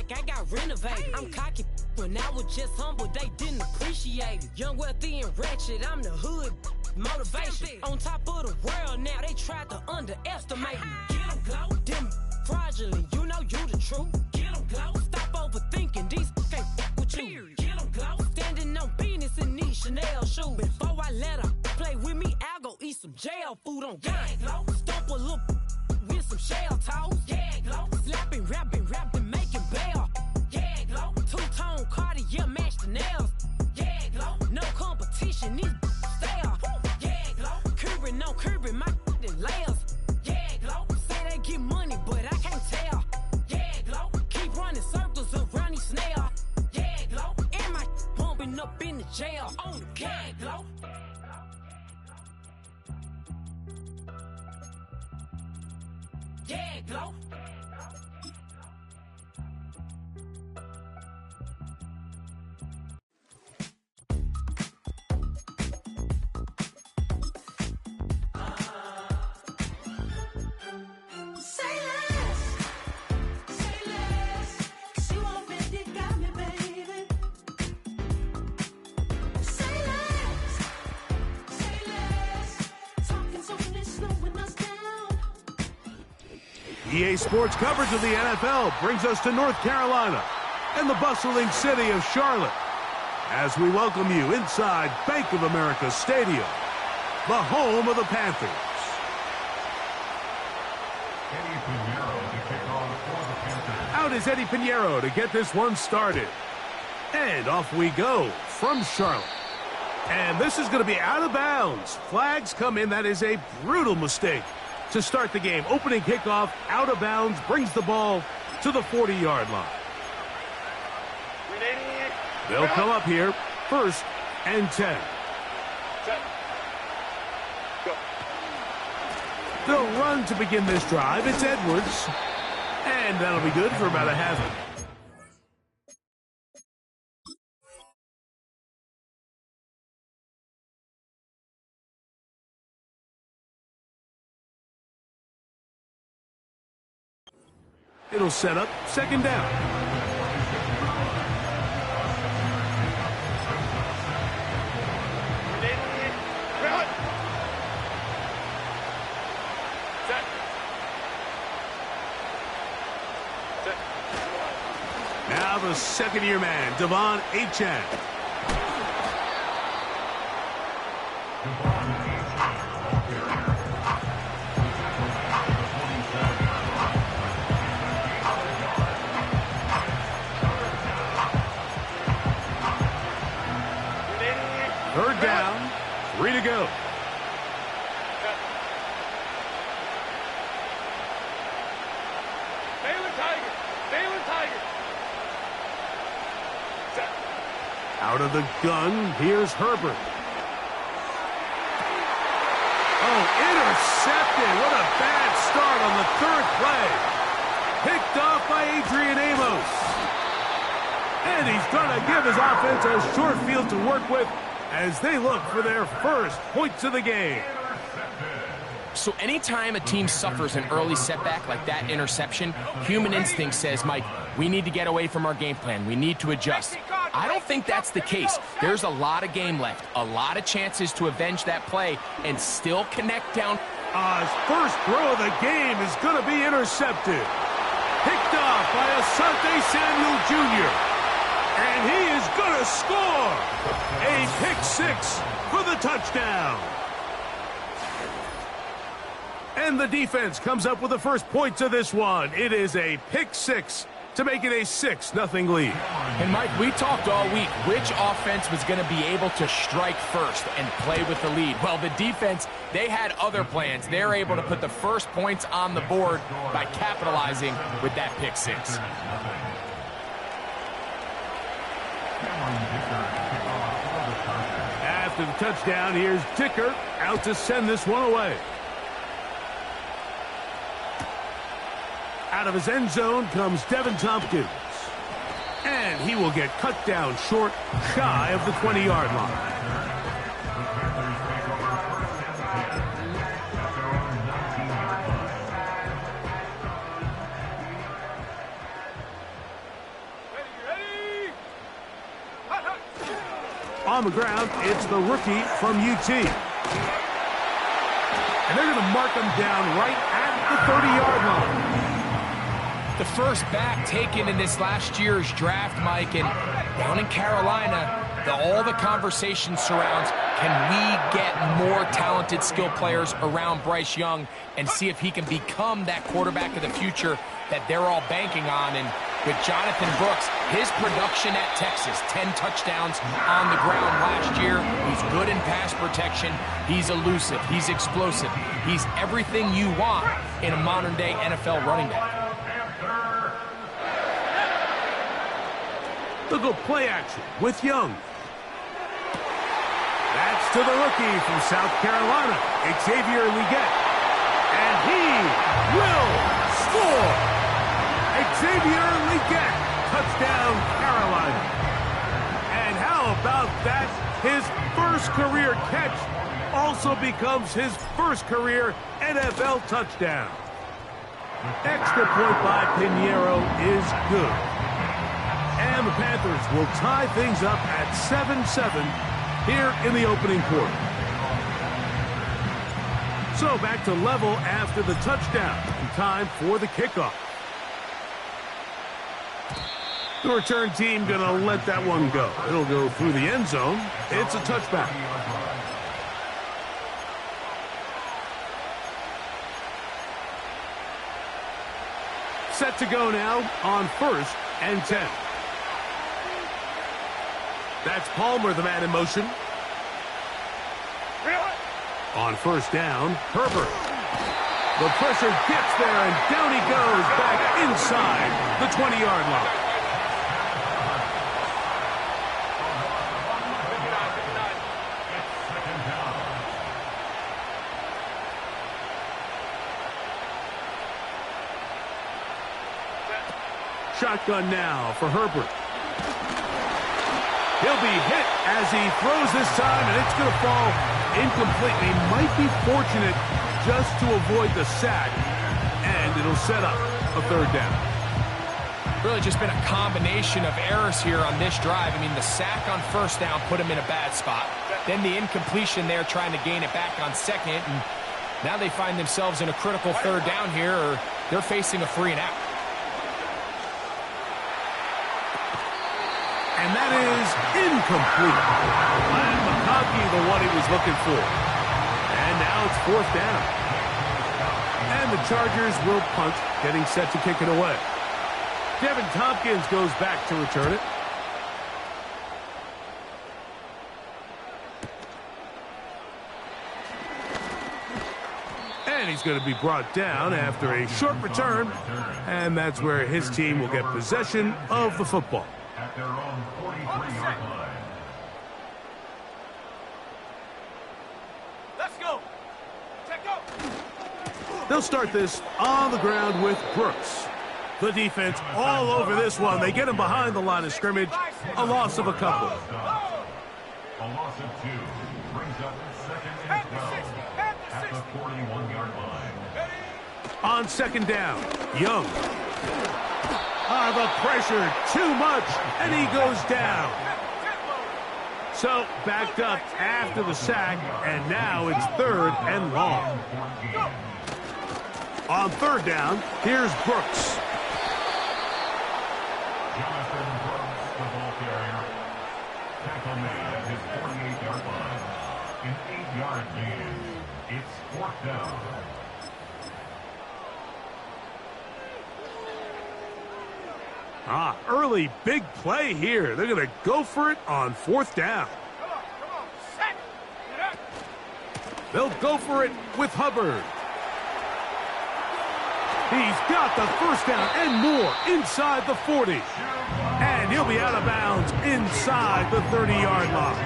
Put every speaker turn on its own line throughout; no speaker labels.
like I got renovated. I'm cocky when I was just humble, they didn't appreciate it. Young, wealthy, and ratchet, I'm the hood motivation. On top of the world now, they tried to underestimate me. Get 'em glow, them fraudulent, you know you the truth. Get 'em glow, stop overthinking, these can't with you. Get 'em glow, standing on business in these Chanel shoes. Before I let her play with me, I'll go eat some jail food on gang. Stomp a little with some shell toes. Yeah, glow. Slapping, rapping, making bail. Yeah, glow. Two-tone Cartier match the nails. Yeah, glow. No competition, these stale. Yeah, glow. Curbing, no curbing, my layers. Yeah, glow. Say they get money, but I can't tell. Yeah, glow. Keep running circles around these snails. Yeah, glow. And my bumping up in the jail. On the yeah, glow. Yeah, glow.
EA Sports coverage of the NFL brings us to North Carolina and the bustling city of Charlotte as we welcome you inside Bank of America Stadium, the home of the Panthers. Out is Eddie Pinheiro to get this one started. And off we go from Charlotte. And this is going to be out of bounds. Flags come in. That is a brutal mistake to start the game. Opening kickoff, out of bounds, brings the ball to the 40-yard line. They'll come up here, 1st and 10. They'll run to begin this drive. It's Edwards. And that'll be good for about a half. It'll set up 2nd down. Now the second-year man, Devon Achane. Third down, 3 to go. Out of the gun, here's Herbert. Oh, intercepted. What a bad start on the 3rd play. Picked off by Adrian Amos. And he's going to give his offense a short field to work with as they look for their first points of the game.
So anytime a team suffers an early setback like that interception, human instinct says, Mike, we need to get away from our game plan. We need to adjust. I don't think that's the case. There's a lot of game left, a lot of chances to avenge that play and still connect down.
His first throw of the game is going to be intercepted. Picked off by Asante Samuel Jr. And he is going to score. A pick 6 for the touchdown. And the defense comes up with the first points of this one. It is a pick 6 to make it a 6-0 lead.
And Mike, we talked all week which offense was going to be able to strike first and play with the lead. Well, the defense, they had other plans. They're able to put the first points on the board by capitalizing with that pick 6.
After the touchdown, here's Dicker out to send this one away. Out of his end zone comes Devin Tompkins. And he will get cut down short, shy of the 20-yard line. On the ground, it's the rookie from UT. And they're going to mark him down right at the 30-yard line.
The first back taken in this last year's draft, Mike, and down in Carolina, all the conversation surrounds, can we get more talented skill players around Bryce Young and see if he can become that quarterback of the future that they're all banking on? And with Jonathan Brooks, his production at Texas, 10 touchdowns on the ground last year. He's good in pass protection. He's elusive. He's explosive. He's everything you want in a modern-day NFL running back.
They'll go play action with Young. That's to the rookie from South Carolina, Xavier Legette. And he will score! Xavier Legette, touchdown Carolina. And how about that? His first career catch also becomes his first career NFL touchdown. Extra point by Pinheiro is good. And the Panthers will tie things up at 7-7 here in the opening quarter. So back to level after the touchdown. Time for the kickoff. The return team going to let that one go. It'll go through the end zone. It's a touchback. Set to go now on 1st and 10. That's Palmer, the man in motion. On 1st down, Herbert. The pressure gets there, and down he goes back inside the 20-yard line. Shotgun now for Herbert. He'll be hit as he throws this time, and it's going to fall incomplete. He might be fortunate just to avoid the sack, and it'll set up a 3rd down.
Really just been a combination of errors here on this drive. I mean, the sack on 1st down put him in a bad spot. Then the incompletion there trying to gain it back on 2nd, and now they find themselves in a critical 3rd down here, or they're facing a 3 and out.
And that is incomplete. And McConkey, the one he was looking for. And now it's 4th down. And the Chargers will punt, getting set to kick it away. Devin Tompkins goes back to return it. And he's going to be brought down after a short return. And that's where his team will get possession of the football. At their own 43-yard line. Let's go. They'll start this on the ground with Brooks. The defense all over this one. They get him behind the line of scrimmage. A loss of a couple.
A loss of 2 brings up 2nd and 12 at the 41-yard line.
On 2nd down, Young. The pressure, too much, and he goes down. So, backed up after the sack, and now it's 3rd and long. On 3rd down, here's Brooks.
Jonathan Brooks, the ball carrier. Tackle made at his 48-yard line. An 8-yard gain. It's 4th down.
Early big play here. They're going to go for it on 4th down. They'll go for it with Hubbard. He's got the 1st down and more inside the 40. And he'll be out of bounds inside the 30-yard line.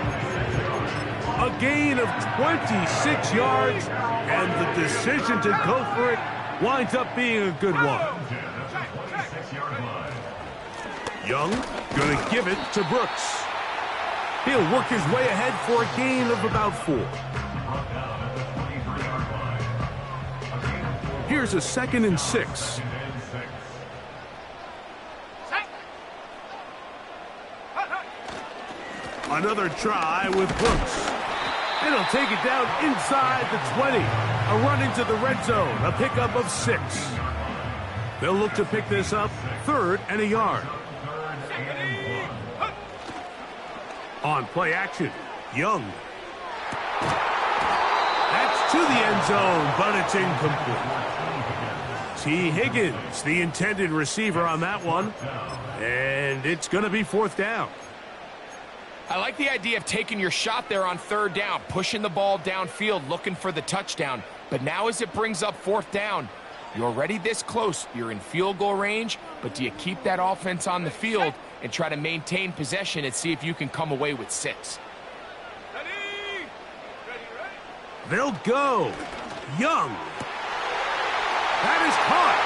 A gain of 26 yards, and the decision to go for it winds up being a good one. Young going to give it to Brooks. He'll work his way ahead for a gain of about 4. Here's a 2nd and 6. Another try with Brooks. And he'll take it down inside the 20. A run into the red zone, a pickup of 6. They'll look to pick this up, 3rd and a yard. On play action, Young. That's to the end zone, but it's incomplete. T. Higgins, the intended receiver on that one. And it's going to be 4th down.
I like the idea of taking your shot there on 3rd down, pushing the ball downfield, looking for the touchdown. But now as it brings up 4th down, you're already this close. You're in field goal range, but do you keep that offense on the field and try to maintain possession and see if you can come away with 6?
They'll go. Young. That is caught.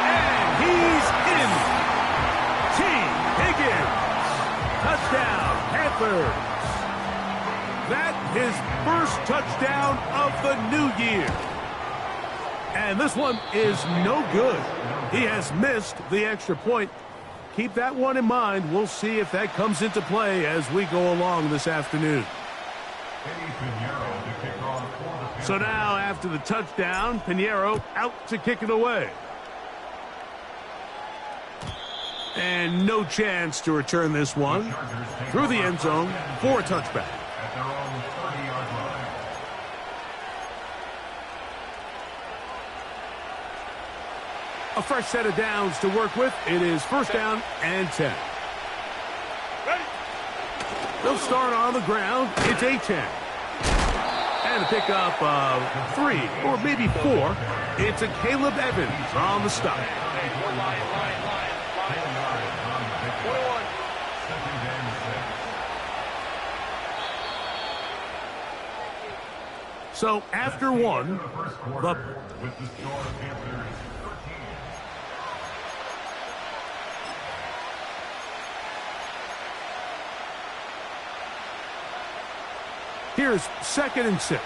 And he's in. T. Higgins. Touchdown, Panthers. That his first touchdown of the new year. And this one is no good. He has missed the extra point. Keep that one in mind. We'll see if that comes into play as we go along this afternoon. So now, after the touchdown, Pinheiro out to kick it away. And no chance to return this one. Through the end zone for a touchback. A fresh set of downs to work with. It is 1st down and 10. They'll start on the ground. It's a 10. And a pickup of 3 or maybe 4. It's a Caleb Evans on the stop. So after one, here's 2nd and 6.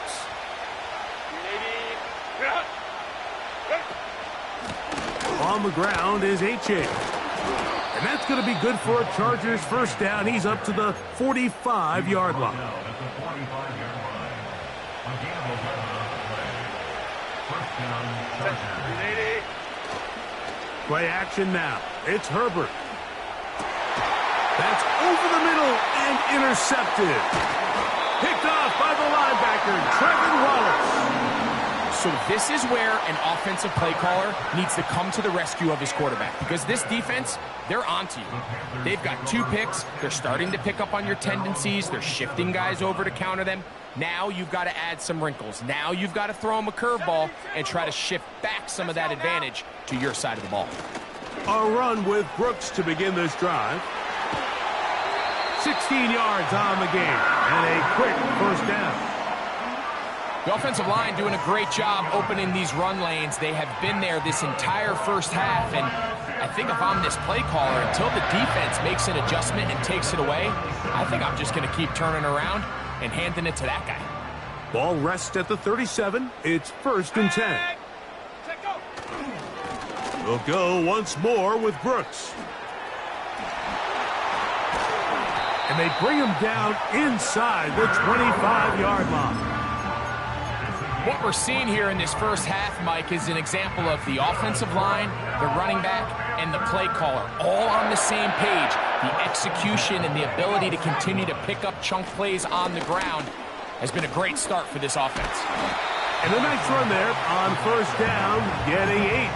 On the ground is H.A. And that's going to be good for a Chargers 1st down. He's up to the 45-yard line. Play action now. It's Herbert. That's over the middle and intercepted. Picked off by the linebacker, Trevin Wallace.
So this is where an offensive play caller needs to come to the rescue of his quarterback, because this defense, they're onto you. They've got 2 picks. They're starting to pick up on your tendencies. They're shifting guys over to counter them. Now you've got to add some wrinkles. Now you've got to throw them a curveball and try to shift back some of that advantage to your side of the ball.
A run with Brooks to begin this drive. 16 yards on the game and a quick 1st down.
The offensive line doing a great job opening these run lanes. They have been there this entire 1st half, and I think if I'm this play caller, until the defense makes an adjustment and takes it away, I think I'm just going to keep turning around and handing it to that guy.
Ball rests at the 37. It's 1st and 10. They'll go once more with Brooks. And they bring him down inside the 25-yard line.
What we're seeing here in this 1st half, Mike, is an example of the offensive line, the running back, and the play caller all on the same page. The execution and the ability to continue to pick up chunk plays on the ground has been a great start for this offense.
And a nice run there on 1st down, getting 8.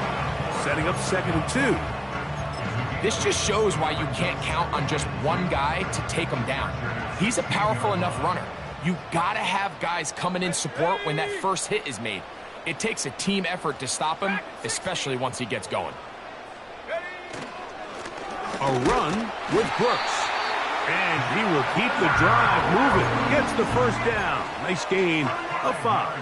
Setting up 2nd and 2.
This just shows why you can't count on just one guy to take him down. He's a powerful enough runner. You gotta have guys coming in support when that first hit is made. It takes a team effort to stop him, especially once he gets going.
A run with Brooks. And he will keep the drive moving. Gets the 1st down. Nice gain of 5.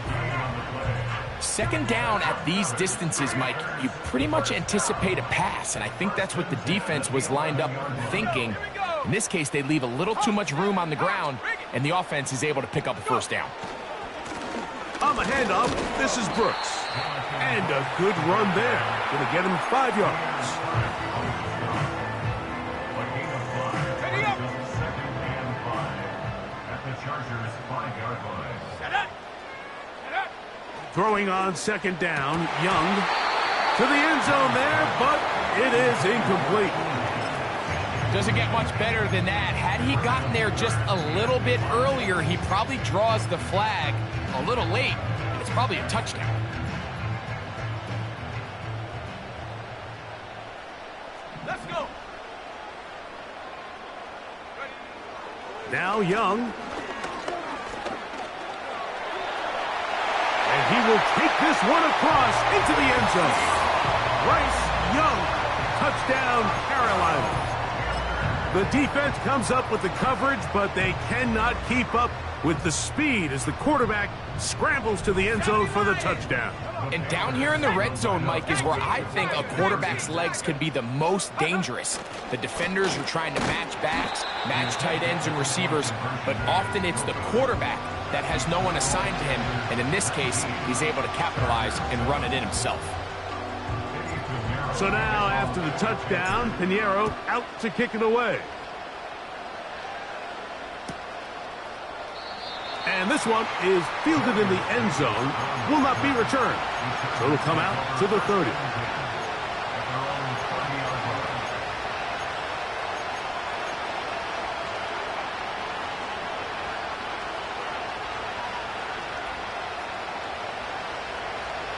2nd down at these distances, Mike, you pretty much anticipate a pass, and I think that's what the defense was lined up thinking. In this case, they leave a little too much room on the ground, and the offense is able to pick up a 1st down.
On the handoff, this is Brooks. And a good run there. Going to get him 5 yards. Throwing on second down, Young to the end zone there, but it is incomplete.
Doesn't get much better than that. Had he gotten there just a little bit earlier, he probably draws the flag a little late. It's probably a touchdown.
Let's go.
Now Young. And he will take this one across into the end zone. Bryce Young, touchdown Carolina. The defense comes up with the coverage, but they cannot keep up with the speed as the quarterback scrambles to the end zone for the touchdown.
And down here in the red zone, Mike, is where I think a quarterback's legs can be the most dangerous. The defenders are trying to match backs, match tight ends and receivers, but often it's the quarterback that has no one assigned to him, and in this case, he's able to capitalize and run it in himself.
So now, after the touchdown, Pinheiro out to kick it away. And this one is fielded in the end zone, will not be returned. So it'll come out to the 30.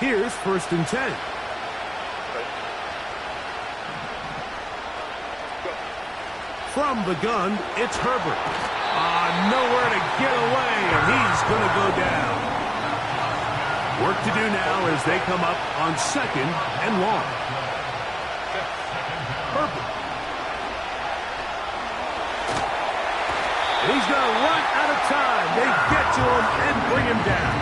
Here's 1st and 10. From the gun, it's Herbert. Nowhere to get away, and he's going to go down. Work to do now as they come up on 2nd and long. Herbert. And he's going to run out of time. They get to him and bring him down.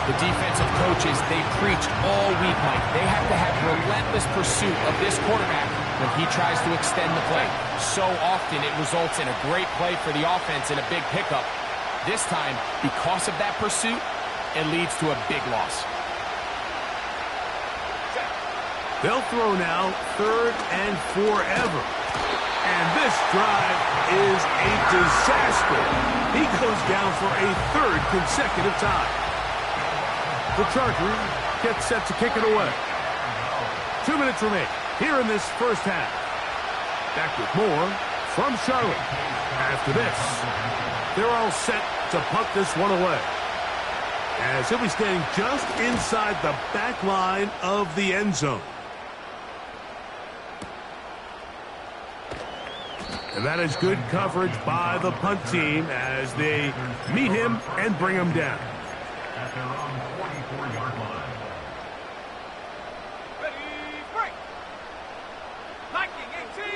The defensive coaches, they preached all week, Mike. They have to have relentless pursuit of this quarterback when he tries to extend the play. So often it results in a great play for the offense and a big pickup. This time, because of that pursuit, it leads to a big loss.
They'll throw now 3rd and forever. And this drive is a disaster. He goes down for a 3rd consecutive time. The Charger gets set to kick it away. 2 minutes remain here in this first half. Back with more from Charlotte. After this, they're all set to punt this one away, as he'll be standing just inside the back line of the end zone. And that is good coverage by the punt team as they meet him and bring him down.
At their own 44-yard line.
Ready, break. Liking 18.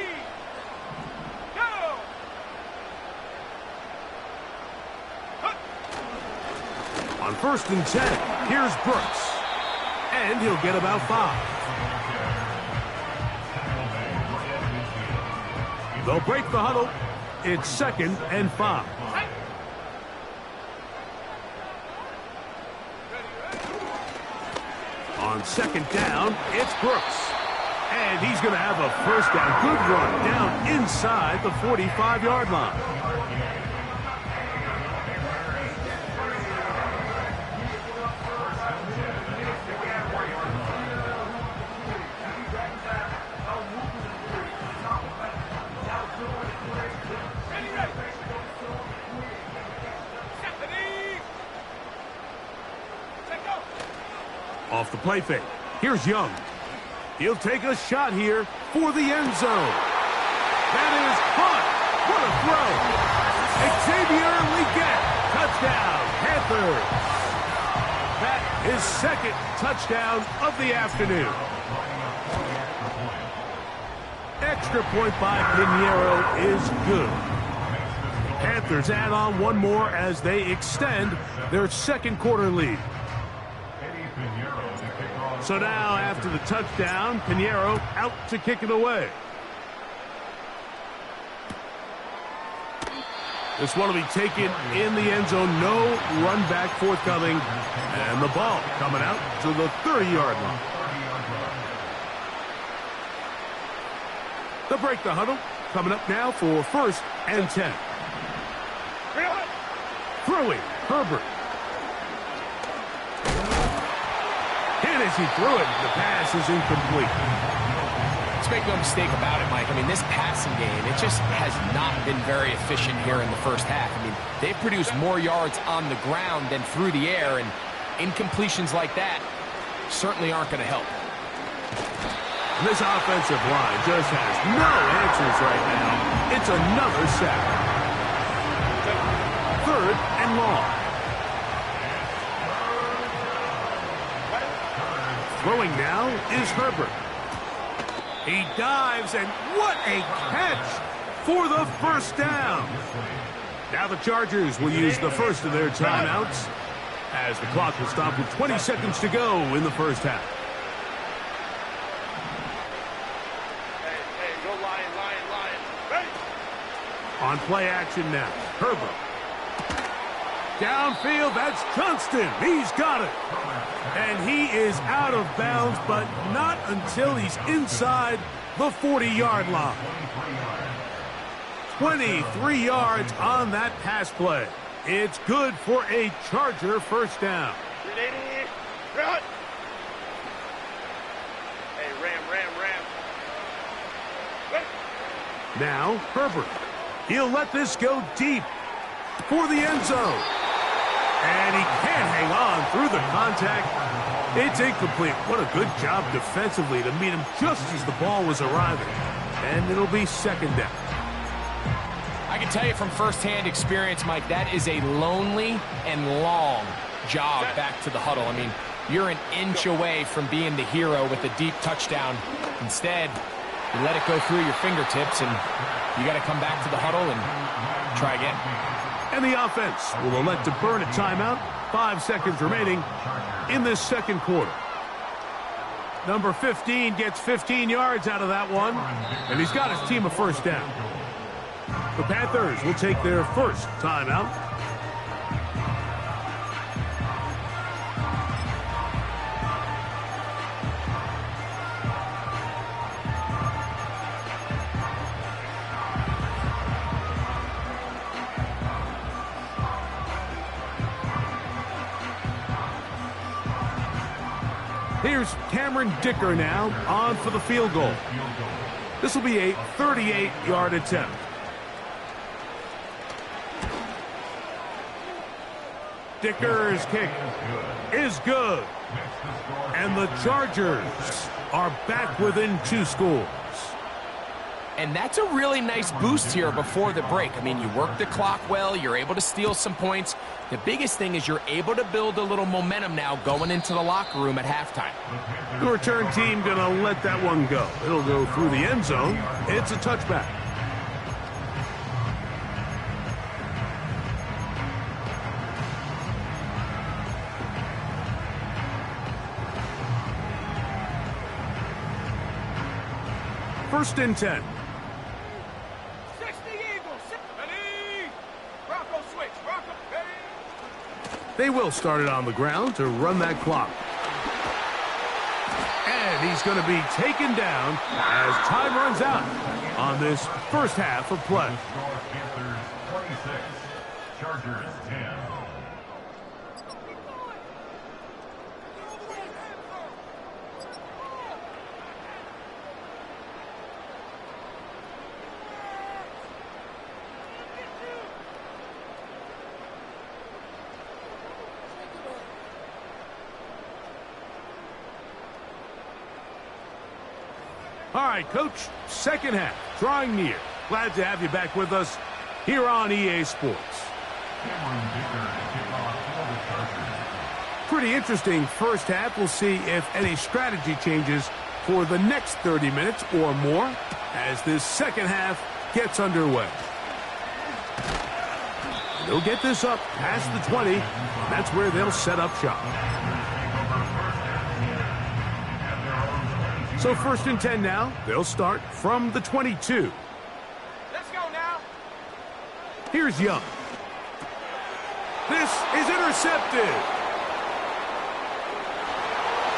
Go.
On 1st and 10, here's Brooks. And he'll get about 5. They'll break the huddle. It's 2nd and 5. On 2nd down, it's Brooks. And he's going to have a 1st down. Good run down inside the 45-yard line. Off the play fake. Here's Young. He'll take a shot here for the end zone. That is caught. What a throw. Xavier Legette. Touchdown, Panthers. That is 2nd touchdown of the afternoon. Extra point by Pinheiro is good. Panthers add on one more as they extend their 2nd quarter lead. So now, after the touchdown, Pinheiro out to kick it away. This one will be taken in the end zone. No run back forthcoming. And the ball coming out to the 30-yard line. They'll break the huddle. Coming up now for 1st and 10. Throwing, Herbert. And as he threw it, the pass is incomplete.
Let's make no mistake about it, Mike. I mean, this passing game, it just has not been very efficient here in the first half. I mean, they've produced more yards on the ground than through the air, and incompletions like that certainly aren't going to help.
This offensive line just has no answers right now. It's another sack. 3rd and long. Throwing now is Herbert. He dives, and what a catch for the first down. Now the Chargers will use the first of their timeouts as the clock will stop with 20 seconds to go in the first half.
Hey, go Lion. Ready?
On play action now, Herbert. Downfield, that's Johnston. He's got it. And he is out of bounds, but not until he's inside the 40-yard line. 23 yards on that pass play. It's good for a Charger first down.
Ready? Run! Hey, ram. Ready?
Now, Herbert. He'll let this go deep for the end zone. And he can't hang on through the contact. It's incomplete. What a good job defensively to meet him just as the ball was arriving. And it'll be second down.
I can tell you from firsthand experience, Mike, that is a lonely and long jog back to the huddle. I mean, you're an inch away from being the hero with a deep touchdown. Instead, you let it go through your fingertips, and you got to come back to the huddle and try again.
And the offense will elect to burn a timeout. 5 seconds remaining in this second quarter. Number 15 gets 15 yards out of that one, and he's got his team a first down. The Panthers will take their first timeout. Here's Cameron Dicker now on for the field goal. This will be a 38-yard attempt. Dicker's kick is good. And the Chargers are back within 2 scores.
And that's a really nice boost here before the break. I mean, you work the clock well, you're able to steal some points. The biggest thing is you're able to build a little momentum now going into the locker room at halftime.
The return team going to let that one go. It'll go through the end zone. It's a touchback. First and 10.
60 Eagles. Ready? Bronco switch. Bronco, ready?
They will start it on the ground to run that clock. And he's going to be taken down as time runs out on this first half of play.
Panthers 26, Chargers 10.
All right, Coach, second half, drawing near. Glad to have you back with us here on EA Sports. Pretty interesting first half. We'll see if any strategy changes for the next 30 minutes or more as this second half gets underway. They'll get this up past the 20. That's where they'll set up shop. So first and 10 now. They'll start from the 22.
Let's go now.
Here's Young. This is intercepted.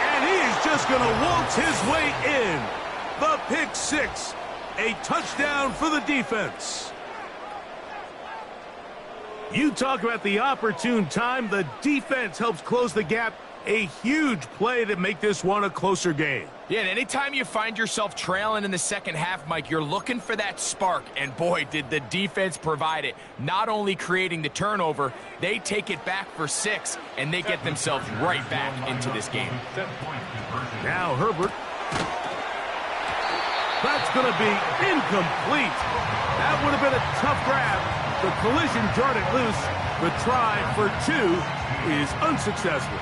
And he is just going to waltz his way in. The pick six. A touchdown for the defense. You talk about the opportune time. The defense helps close the gap A huge play to make this one a closer game.
Yeah, and anytime you find yourself trailing in the second half, Mike, you're looking for that spark. And boy, did the defense provide it. Not only creating the turnover, they take it back for 6, and they get themselves right back into this game.
Now Herbert. That's going to be incomplete. That would have been a tough grab. The collision jarred it loose. The try for 2 is unsuccessful.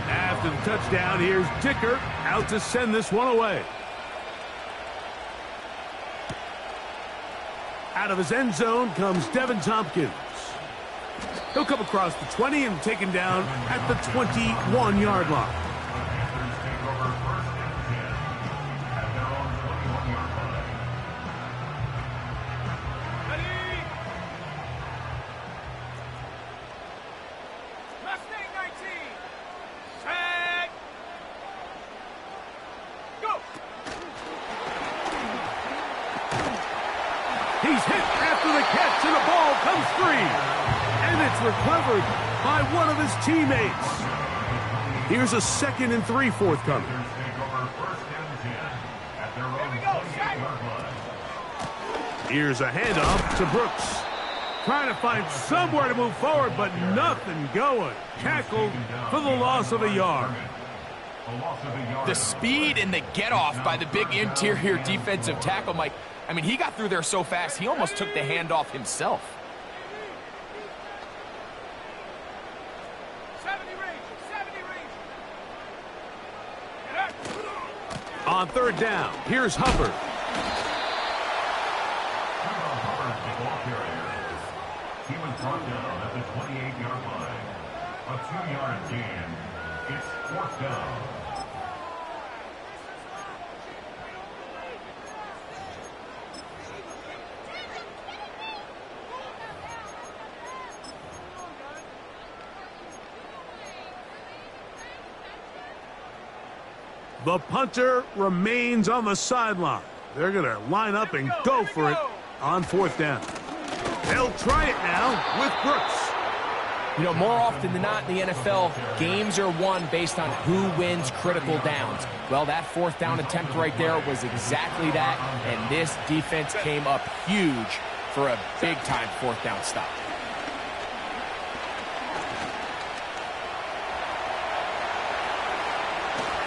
After the touchdown, here's Dicker out to send this one away. Out of his end zone comes Devin Tompkins. He'll come across the 20 and taken down at the 21-yard line. He's hit after the catch, and the ball comes free. And it's recovered by one of his teammates. Here's a 2nd and 3 forthcoming. Here's a handoff to Brooks. Trying to find somewhere to move forward, but nothing going. Tackled for the loss of a yard.
The speed and the get-off by the big interior defensive tackle, Mike. I mean, he got through there so fast, he almost took the handoff himself.
70 range.
On 3rd down, here's Hubbard.
He was brought down at the 28-yard line. A 2-yard gain. It's 4th down.
The punter remains on the sideline. They're going to line up and go for it on 4th down. They'll try it now with Brooks.
You know, more often than not in the NFL, games are won based on who wins critical downs. Well, that 4th down attempt right there was exactly that, and this defense came up huge for a big-time 4th down stop.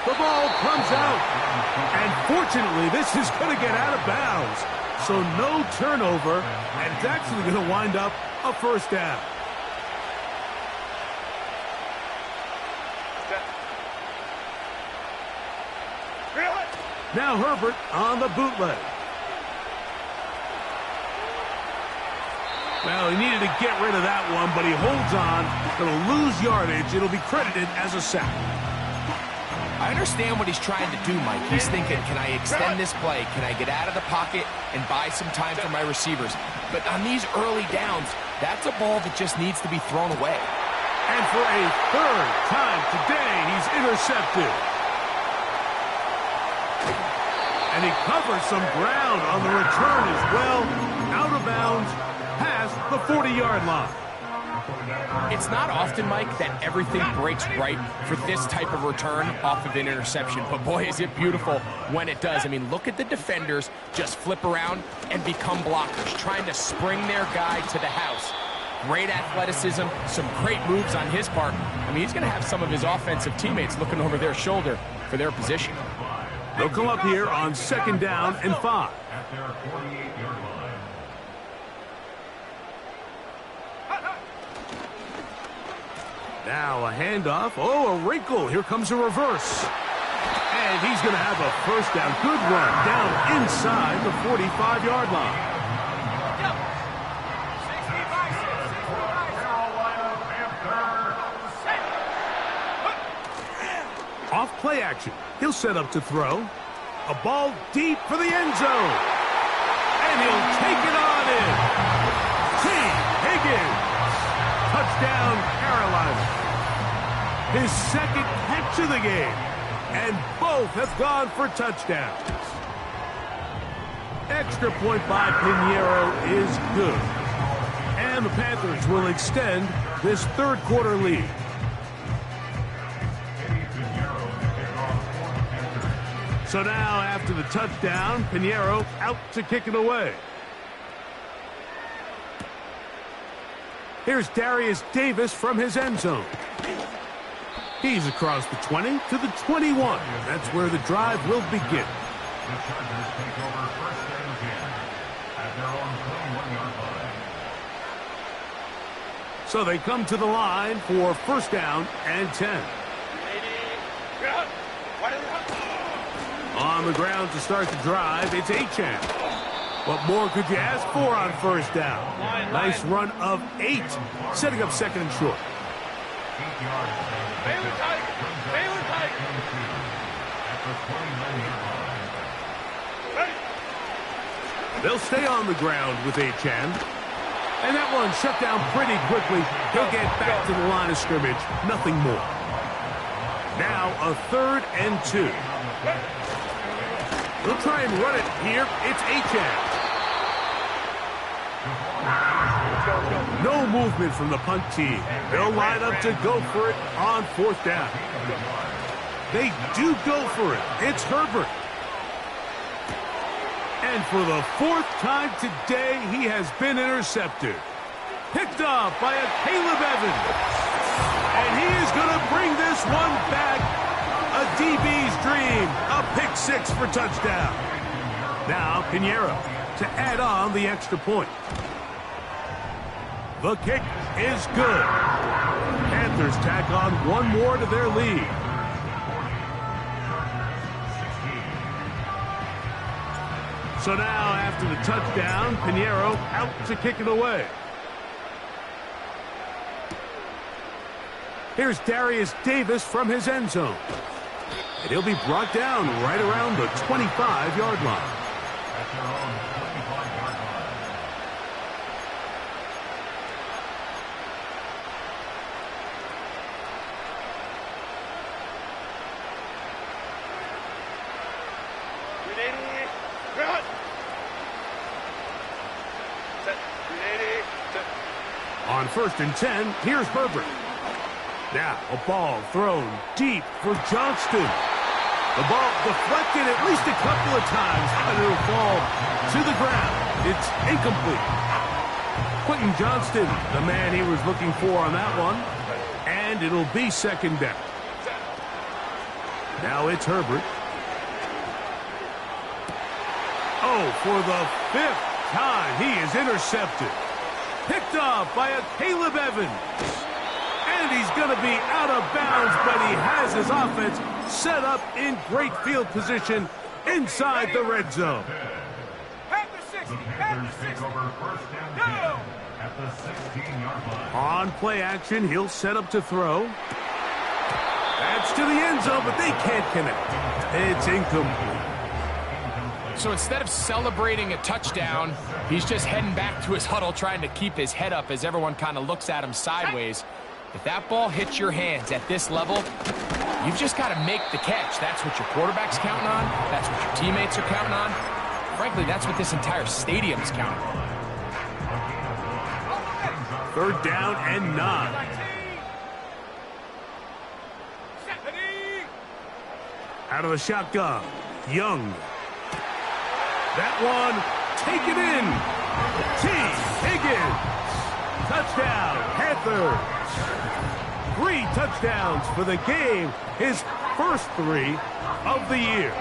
The ball comes out. And fortunately, this is going to get out of bounds. So no turnover, and it's actually going to wind up a 1st down. Now Herbert on the bootleg. Well, he needed to get rid of that one, but he holds on. Going to lose yardage. It'll be credited as a sack.
I understand what he's trying to do, Mike. He's thinking, can I extend this play? Can I get out of the pocket and buy some time for my receivers? But on these early downs, that's a ball that just needs to be thrown away.
And for a 3rd time today, he's intercepted. And he covers some ground on the return as well. Out of bounds, past the 40-yard line.
It's not often, Mike, that everything breaks right for this type of return off of an interception. But boy, is it beautiful when it does. I mean, look at the defenders just flip around and become blockers, trying to spring their guy to the house. Great athleticism, some great moves on his part. I mean, he's going to have some of his offensive teammates looking over their shoulder for their position.
They'll come up here on 2nd down and 5.
At their 48-yard line.
Now a handoff. Oh, a wrinkle. Here comes a reverse. And he's going to have a 1st down. Good run down inside the 45-yard line. Off play action. He'll set up to throw. A ball deep for the end zone. And he'll take it on in. T. Higgins. Touchdown, Carolina. His 2nd catch of the game. And both have gone for touchdowns. Extra point by Pinheiro is good. And the Panthers will extend this 3rd quarter lead. So now, after the touchdown, Pinheiro out to kick it away. Here's Darius Davis from his end zone. He's across the 20 to the 21. That's where the drive will begin.
The Chargers take over first and 10 at their own 21-yard line.
So they come to the line for first down and 10. On the ground to start the drive, it's Achane. What more could you ask for on first down? Nice run of 8, setting up second and short.
8 yards.
Baylor tight. Baylor tight.
At the 29-yard line.
They'll stay on the ground with Achane. And that one shut down pretty quickly. He'll get back to the line of scrimmage. Nothing more. Now a 3rd and 2. They'll try and run it here. It's Achane. No movement from the punt team. They'll line up to go for it on 4th down. They do go for it. It's Herbert. And for the 4th time today, he has been intercepted. Picked off by a Caleb Evans. And he is going to bring this one back. A DB's dream. A pick 6 for touchdown. Now Pinheiro to add on the extra point. The kick is good. Panthers tack on one more to their lead. So now, after the touchdown, Pinheiro out to kick it away. Here's Darius Davis from his end zone. And he'll be brought down right around the 25-yard line.
At their own 25-yard line.
On 1st and 10, here's Herbert. Now a ball thrown deep for Johnston. The ball deflected at least a couple of times, but it'll fall to the ground. It's incomplete. Quentin Johnston, the man he was looking for on that one. And it'll be 2nd down. Now it's Herbert. Oh, for the 5th time, he is intercepted. Picked off by a Caleb Evans. And he's going to be out of bounds, but he has his offense set up in great field position inside the red zone.
The Panthers take over first and 10 at the 16-yard line.
On play action, he'll set up to throw. That's to the end zone, but they can't connect. It's incomplete.
So instead of celebrating a touchdown, he's just heading back to his huddle trying to keep his head up as everyone kind of looks at him sideways. If that ball hits your hands at this level, you've just got to make the catch. That's what your quarterback's counting on. That's what your teammates are counting on. Frankly, that's what this entire stadium's counting on.
3rd down and 9. Out of the shotgun, Young. That one taken in. T. Higgins. Touchdown, Panthers. 3 touchdowns for the game. His first 3 of the year.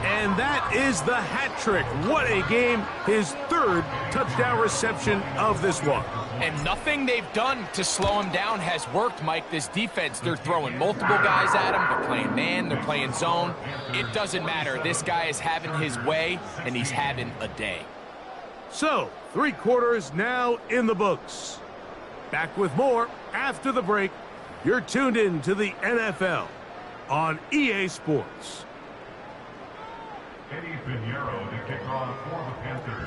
And that is the hat trick. What a game. His 3rd touchdown reception of this one.
And nothing they've done to slow him down has worked, Mike. This defense, they're throwing multiple guys at him. They're playing man, they're playing zone. It doesn't matter. This guy is having his way, and he's having a day.
So, 3 quarters now in the books. Back with more after the break. You're tuned in to the NFL on EA Sports.
Eddie Pinheiro to kick off for the Panthers.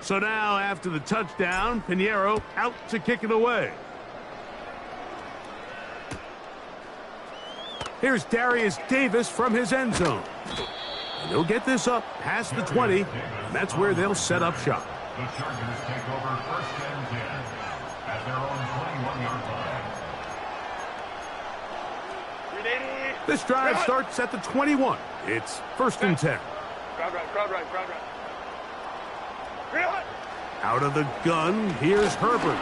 So now, after the touchdown, Pinheiro out to kick it away. Here's Darius Davis from his end zone. And he'll get this up past the 20, and that's where they'll set up shop.
The Chargers take over first and 10 at their own 21-yard line.
This drive starts at the 21. It's 1st and 10.
Crowd right.
Out of the gun, here's Herbert.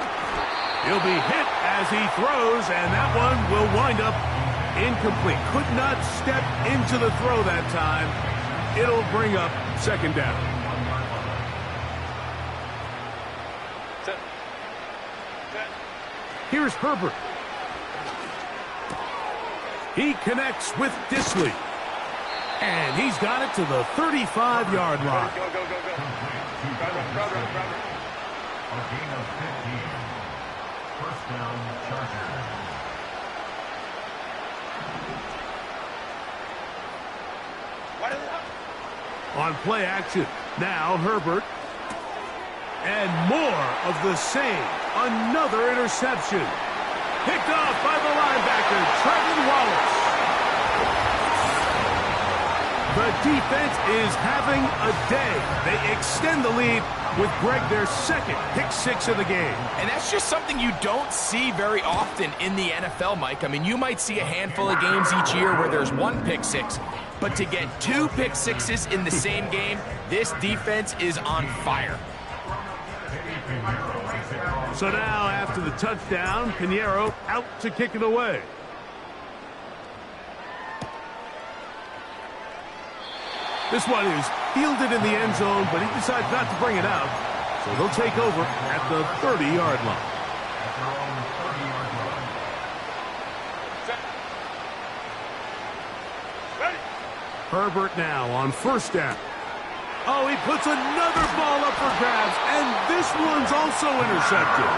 He'll be hit as he throws, and that one will wind up incomplete. Could not step into the throw that time. It'll bring up 2nd down. Here's Herbert. He connects with Disley. And he's got it to the 35-yard line.
Go. Crowd right.
A gain of 15. 1st down, Chargers.
On play action, now Herbert. And more of the same. Another interception. Picked off by the linebacker, Trevin Wallace. The defense is having a day. They extend the lead with Greg, their 2nd pick 6 of the game.
And that's just something you don't see very often in the NFL, Mike. I mean, you might see a handful of games each year where there's 1 pick 6. But to get 2 pick 6s in the same game, this defense is on fire.
So now, after the touchdown, Pinheiro out to kick it away. This one is fielded in the end zone, but he decides not to bring it out. So they'll take over at the 30-yard line. Herbert now on 1st down. Oh, he puts another ball up for grabs, and this one's also intercepted.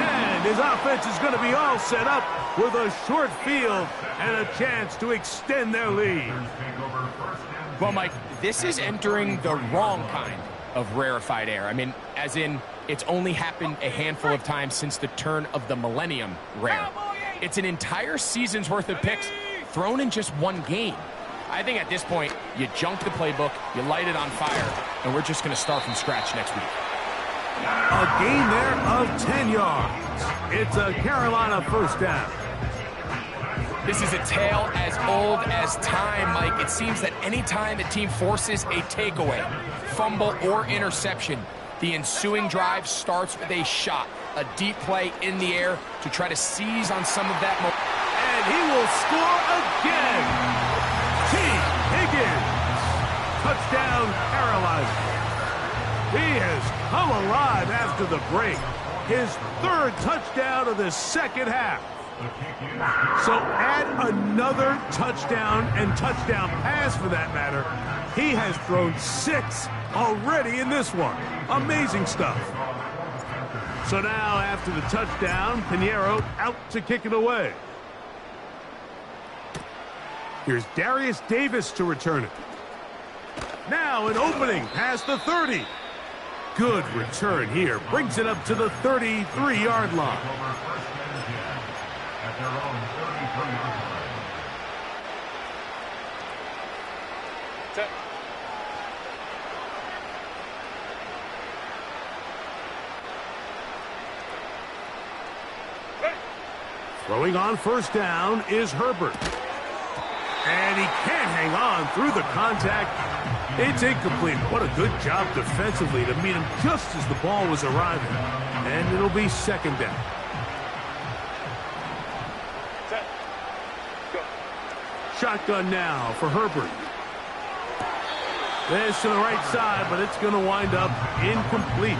And his offense is going to be all set up with a short field and a chance to extend their lead.
Well, Mike, this is entering the wrong kind of rarefied air. I mean, as in, it's only happened a handful of times since the turn of the millennium rare. It's an entire season's worth of picks thrown in just one game. I think at this point, you junk the playbook, you light it on fire, and we're just going to start from scratch next week.
A gain there of 10 yards. It's a Carolina 1st down.
This is a tale as old as time, Mike. It seems that anytime a team forces a takeaway, fumble, or interception, the ensuing drive starts with a shot, a deep play in the air to try to seize on some of that momentum.
And he will score again. T. Higgins. Touchdown, Carolina. He has come alive after the break. His 3rd touchdown of the 2nd half. So add another touchdown and touchdown pass for that matter. He has thrown 6 already in this one. Amazing stuff. So now after the touchdown, Pinheiro out to kick it away. Here's Darius Davis to return it. Now an opening past the 30. Good return here. Brings it up to the 33-yard line.
At their own 33-yard line.
Throwing on 1st down is Herbert. And he can't hang on through the contact. It's incomplete. What a good job defensively to meet him just as the ball was arriving. And it'll be 2nd down. Shotgun now for Herbert. This to the right side, but it's going to wind up incomplete.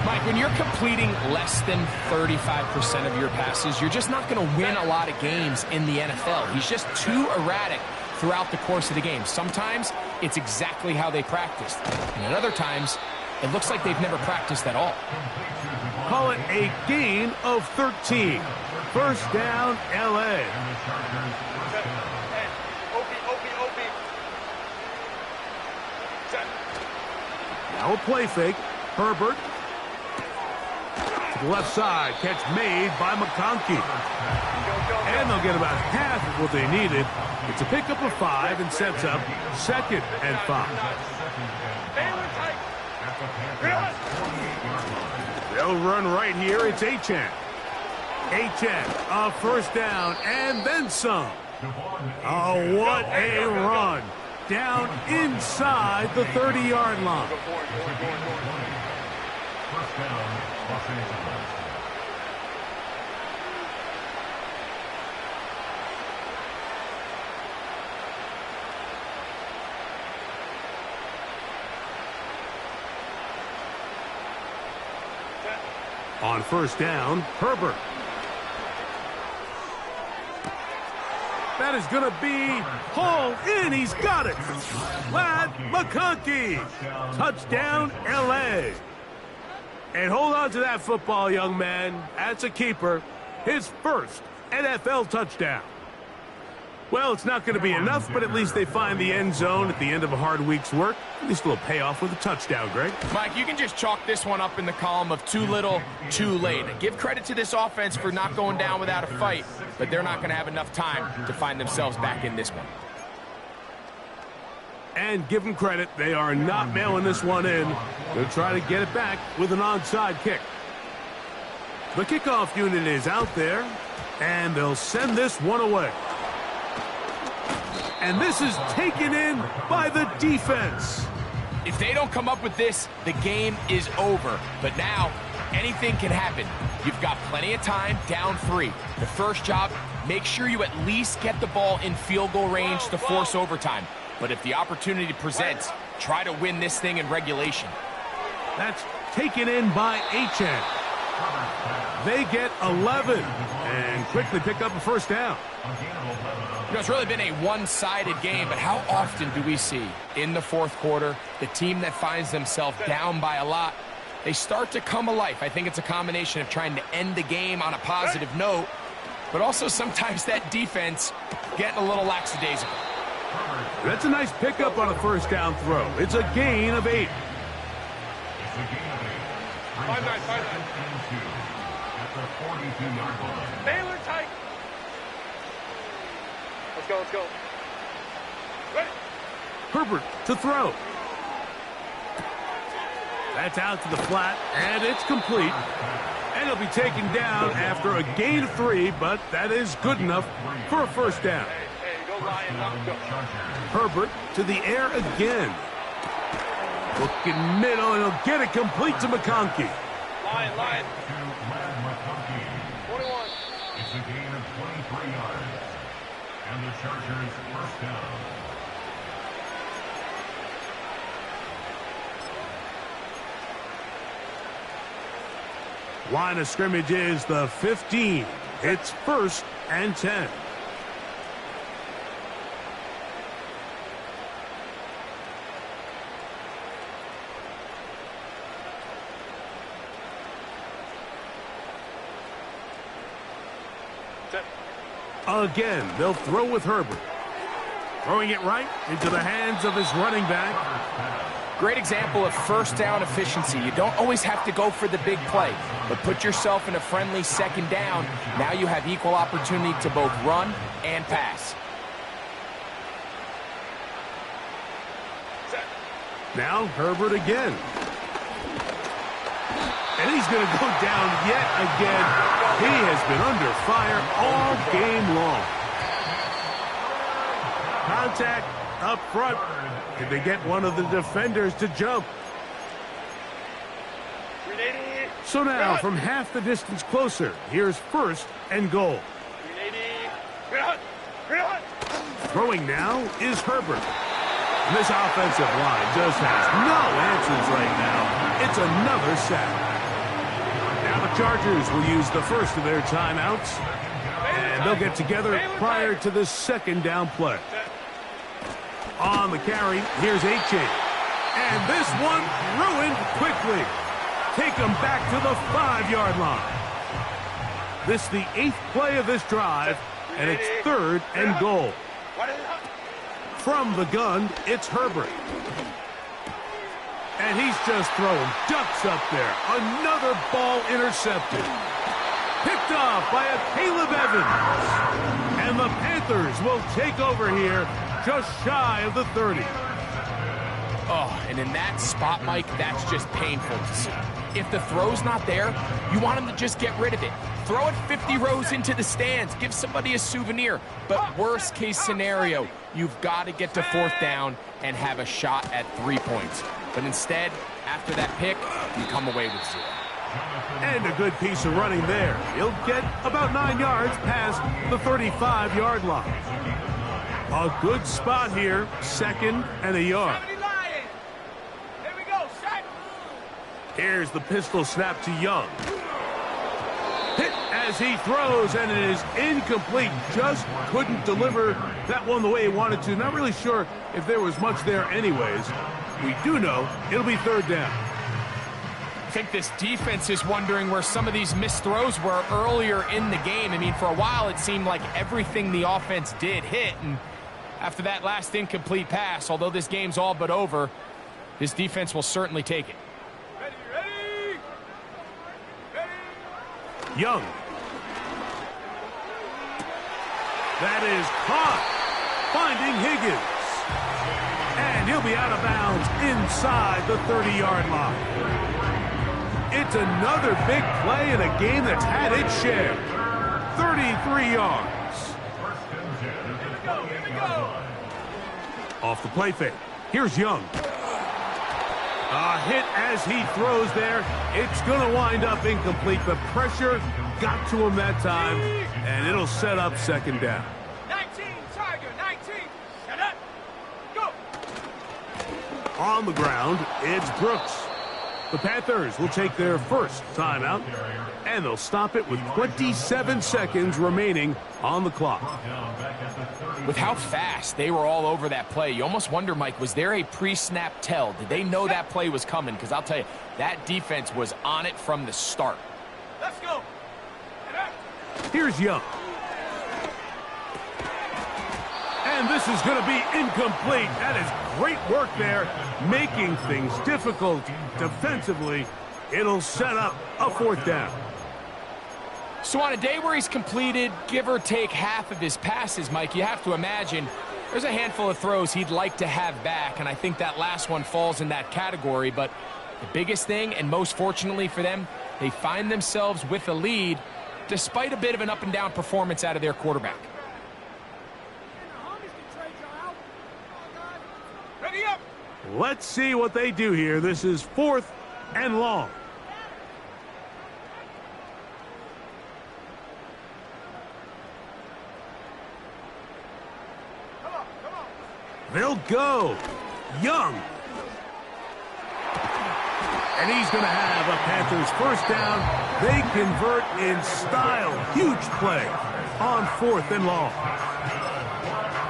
Mike, when you're completing less than 35% of your passes, you're just not going to win a lot of games in the NFL. He's just too erratic throughout the course of the game. Sometimes it's exactly how they practiced. And at other times, it looks like they've never practiced at all.
Call it a gain of 13. 1st down, L.A. Now a play fake. Herbert. To the left side. Catch made by McConkey. And they'll get about half of what they needed. It's a pickup of 5 and sets up 2nd and 5. They'll run right here. It's Achane. Achane, a 1st down, and then some. Oh, what a run. Down inside the 30-yard line.
First down, Los Angeles.
On first down, Herbert. That is going to be hauled in. He's got it. Lad McConkey. Touchdown, L.A. And hold on to that football, young man. That's a keeper. His first NFL touchdown. Well, it's not going to be enough, but at least they find the end zone at the end of a hard week's work. At least a little payoff with a touchdown, Greg.
Mike, you can just chalk this one up in the column of too little, too late. Give credit to this offense for not going down without a fight, but they're not going to have enough time to find themselves back in this one.
And give them credit, they are not mailing this one in. They'll try to get it back with an onside kick. The kickoff unit is out there, and they'll send this one away. And this is taken in by the defense.
If they don't come up with this, the game is over. But now, anything can happen. You've got plenty of time, down 3. The first job, make sure you at least get the ball in field goal range to force overtime. But if the opportunity presents, try to win this thing in regulation.
That's taken in by HN. They get 11 and quickly pick up a first down.
You know, it's really been a one-sided game, but how often do we see in the fourth quarter the team that finds themselves down by a lot, they start to come alive? I think it's a combination of trying to end the game on a positive note, but also sometimes that defense getting a little lackadaisical.
That's a nice pickup on a first down throw. It's a gain of 8.
5-9.
At the 42-yard line.
Baylor tight. Let's go. Ready.
Herbert to throw. That's out to the flat, and it's complete. And he'll be taken down after a gain of 3, but that is good enough for a first down.
Hey, go Lions. Let's go.
Herbert to the air again. Looking middle, and he'll get it complete to McConkey.
Lion.
21.
21.
It's a gain of 23 yards. And the Chargers first down.
Line of scrimmage is the 15. It's 1st and 10. Again, they'll throw with Herbert. Throwing it right into the hands of his running back.
Great example of first down efficiency. You don't always have to go for the big play, but put yourself in a friendly second down. Now you have equal opportunity to both run and pass.
Now Herbert again. And he's going to go down yet again. He has been under fire all game long. Contact up front. Did they get one of the defenders to jump? So now, from half the distance closer, here's 1st and goal. Throwing now is Herbert. And this offensive line just has no answers right now. It's another sack. Now the Chargers will use the first of their timeouts, and they'll get together prior to the second down play. On the carry, here's H.A. And this one ruined quickly. Take them back to the 5-yard line. This is the 8th play of this drive, and it's 3rd and goal. From the gun, it's Herbert. And he's just throwing ducks up there. Another ball intercepted. Picked off by a Caleb Evans. And the Panthers will take over here just shy of the 30.
Oh, and in that spot, Mike, that's just painful to see. If the throw's not there, you want him to just get rid of it. throw it 50 rows into the stands. Give somebody a souvenir. But worst case scenario, you've got to get to 4th down and have a shot at 3 points. But instead, after that pick, you come away with 0.
And a good piece of running there. He'll get about 9 yards past the 35-yard line. A good spot here, 2nd and a yard.
Here we go, set.
Here's the pistol snap to Young. Hit as he throws, and it is incomplete. Just couldn't deliver that one the way he wanted to. Not really sure if there was much there anyways. We do know it'll be 3rd down.
I think this defense is wondering where some of these missed throws were earlier in the game. I mean, for a while, it seemed like everything the offense did hit. And after that last incomplete pass, although this game's all but over, this defense will certainly take it.
Ready, ready.
Young. That is caught. Finding Higgins. And he'll be out of bounds inside the 30-yard line. It's another big play in a game that's had its share. 33 yards.
Here we go, here we go.
Off the play fake. Here's Young. A hit as he throws there. It's going to wind up incomplete. The pressure got to him that time, and it'll set up 2nd down.
19, Tiger, 19. Shut up. Go.
On the ground, it's Brooks. The Panthers will take their first timeout, and they'll stop it with 27 seconds remaining on the clock.
With how fast they were all over that play, you almost wonder, Mike, was there a pre-snap tell? Did they know that play was coming? Because I'll tell you, that defense was on it from the start.
Let's go.
Here's Young. And this is going to be incomplete. That is great work there, making things difficult defensively. It'll set up a 4th down.
So on a day where he's completed, give or take half of his passes, Mike, you have to imagine there's a handful of throws he'd like to have back, and I think that last one falls in that category. But the biggest thing, and most fortunately for them, they find themselves with a lead despite a bit of an up-and-down performance out of their quarterback.
Ready up.
Let's see what they do here. This is 4th and long.
Come on, come on.
They'll go. Young. And he's going to have a Panthers 1st down. They convert in style. Huge play on 4th and long.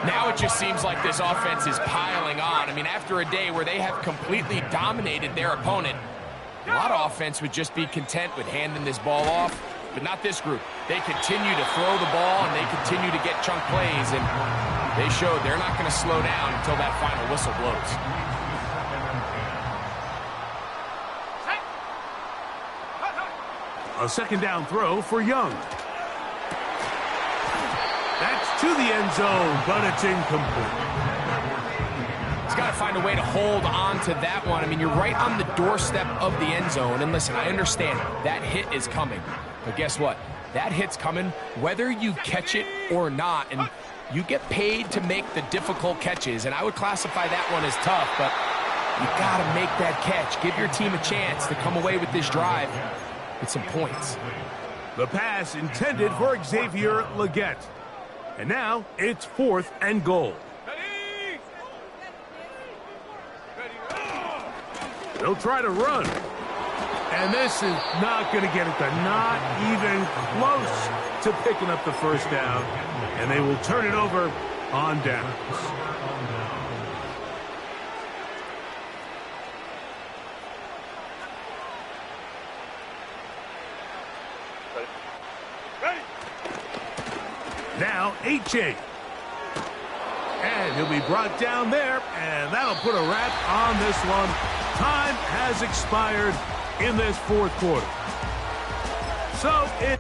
Now it just seems like this offense is piling on. I mean, after a day where they have completely dominated their opponent, a lot of offense would just be content with handing this ball off, but not this group. They continue to throw the ball, and they continue to get chunk plays, and they showed they're not going to slow down until that final whistle blows.
A 2nd down throw for Young. That's to the end zone, but it's incomplete.
He's got to find a way to hold on to that one. I mean, you're right on the doorstep of the end zone. And listen, I understand that hit is coming. But guess what? That hit's coming whether you catch it or not. And you get paid to make the difficult catches. And I would classify that one as tough, but you got to make that catch. Give your team a chance to come away with this drive with some points.
The pass intended for Xavier Legette. And now it's 4th and goal.
Ready. Ready.
They'll try to run. And this is not going to get it done. Not even close to picking up the 1st down. And they will turn it over on downs. Now, H.A. And he'll be brought down there, and that'll put a wrap on this one. Time has expired in this 4th quarter. So it...